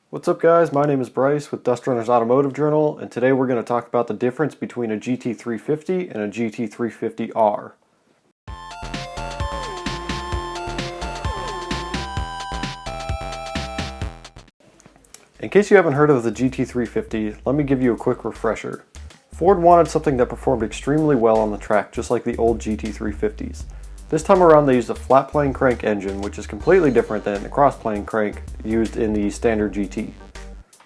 What's up guys, my name is Bryce with Dust Runners Automotive Journal, and today we're going to talk about the difference between a GT350 and a GT350R. In case you haven't heard of the GT350, let me give you a quick refresher. Ford wanted something that performed extremely well on the track, just like the old GT350s. This time around they used a flat plane crank engine, which is completely different than the cross plane crank used in the standard GT.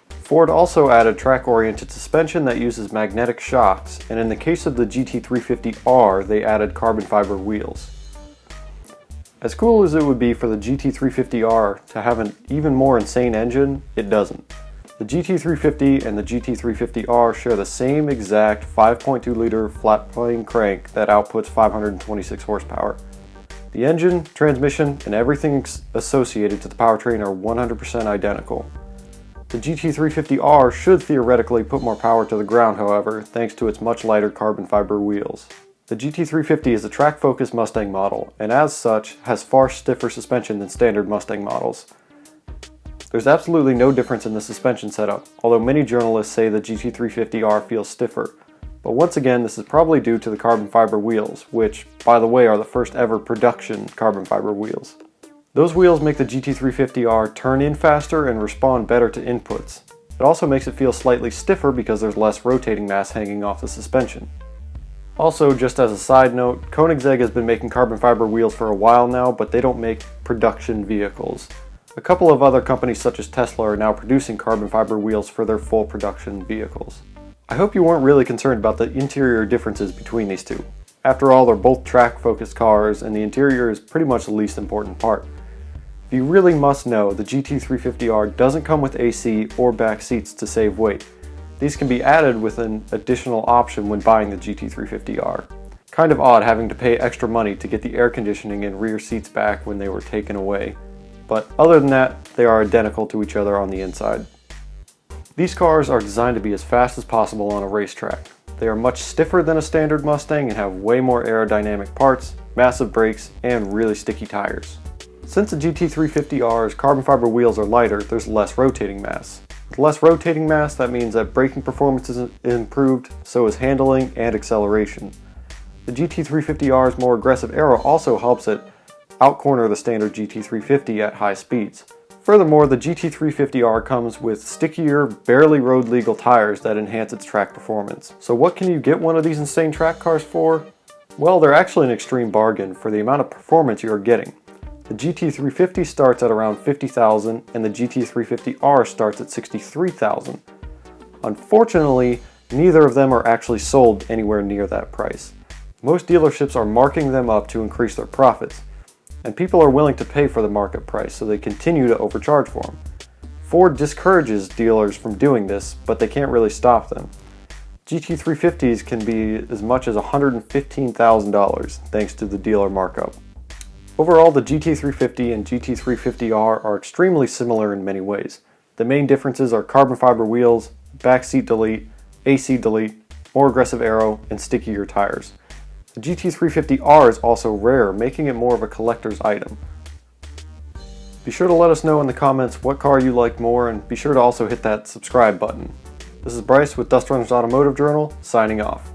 Ford also added track-oriented suspension that uses magnetic shocks, and in the case of the GT350R, they added carbon fiber wheels. As cool as it would be for the GT350R to have an even more insane engine, it doesn't. The GT350 and the GT350R share the same exact 5.2 liter flat plane crank that outputs 526 horsepower. The engine, transmission, and everything associated to the powertrain are 100% identical. The GT350R should theoretically put more power to the ground, however, thanks to its much lighter carbon fiber wheels. The GT350 is a track-focused Mustang model, and as such, has far stiffer suspension than standard Mustang models. There's absolutely no difference in the suspension setup, although many journalists say the GT350R feels stiffer. But once again, this is probably due to the carbon fiber wheels, which, by the way, are the first ever production carbon fiber wheels. Those wheels make the GT350R turn in faster and respond better to inputs. It also makes it feel slightly stiffer because there's less rotating mass hanging off the suspension. Also, just as a side note, Koenigsegg has been making carbon fiber wheels for a while now, but they don't make production vehicles. A couple of other companies such as Tesla are now producing carbon fiber wheels for their full production vehicles. I hope you weren't really concerned about the interior differences between these two. After all, they're both track-focused cars, and the interior is pretty much the least important part. If you really must know, the GT350R doesn't come with AC or back seats to save weight. These can be added with an additional option when buying the GT350R. Kind of odd having to pay extra money to get the air conditioning and rear seats back when they were taken away. But other than that, they are identical to each other on the inside. These cars are designed to be as fast as possible on a racetrack. They are much stiffer than a standard Mustang and have way more aerodynamic parts, massive brakes, and really sticky tires. Since the GT350R's carbon fiber wheels are lighter, there's less rotating mass. With less rotating mass, that means that braking performance is improved, so is handling and acceleration. The GT350R's more aggressive aero also helps it outcorner the standard GT350 at high speeds. Furthermore, the GT350R comes with stickier, barely road legal tires that enhance its track performance. So what can you get one of these insane track cars for? Well, they're actually an extreme bargain for the amount of performance you are getting. The GT350 starts at around $50,000 and the GT350R starts at $63,000. Unfortunately, neither of them are actually sold anywhere near that price. Most dealerships are marking them up to increase their profits, and people are willing to pay for the market price, so they continue to overcharge for them. Ford discourages dealers from doing this, but they can't really stop them. GT350s can be as much as $115,000 thanks to the dealer markup. Overall, the GT350 and GT350R are extremely similar in many ways. The main differences are carbon fiber wheels, back seat delete, AC delete, more aggressive aero, and stickier tires. The GT350R is also rare, making it more of a collector's item. Be sure to let us know in the comments what car you like more, and be sure to also hit that subscribe button. This is Bryce with Dust Runners Automotive Journal, signing off.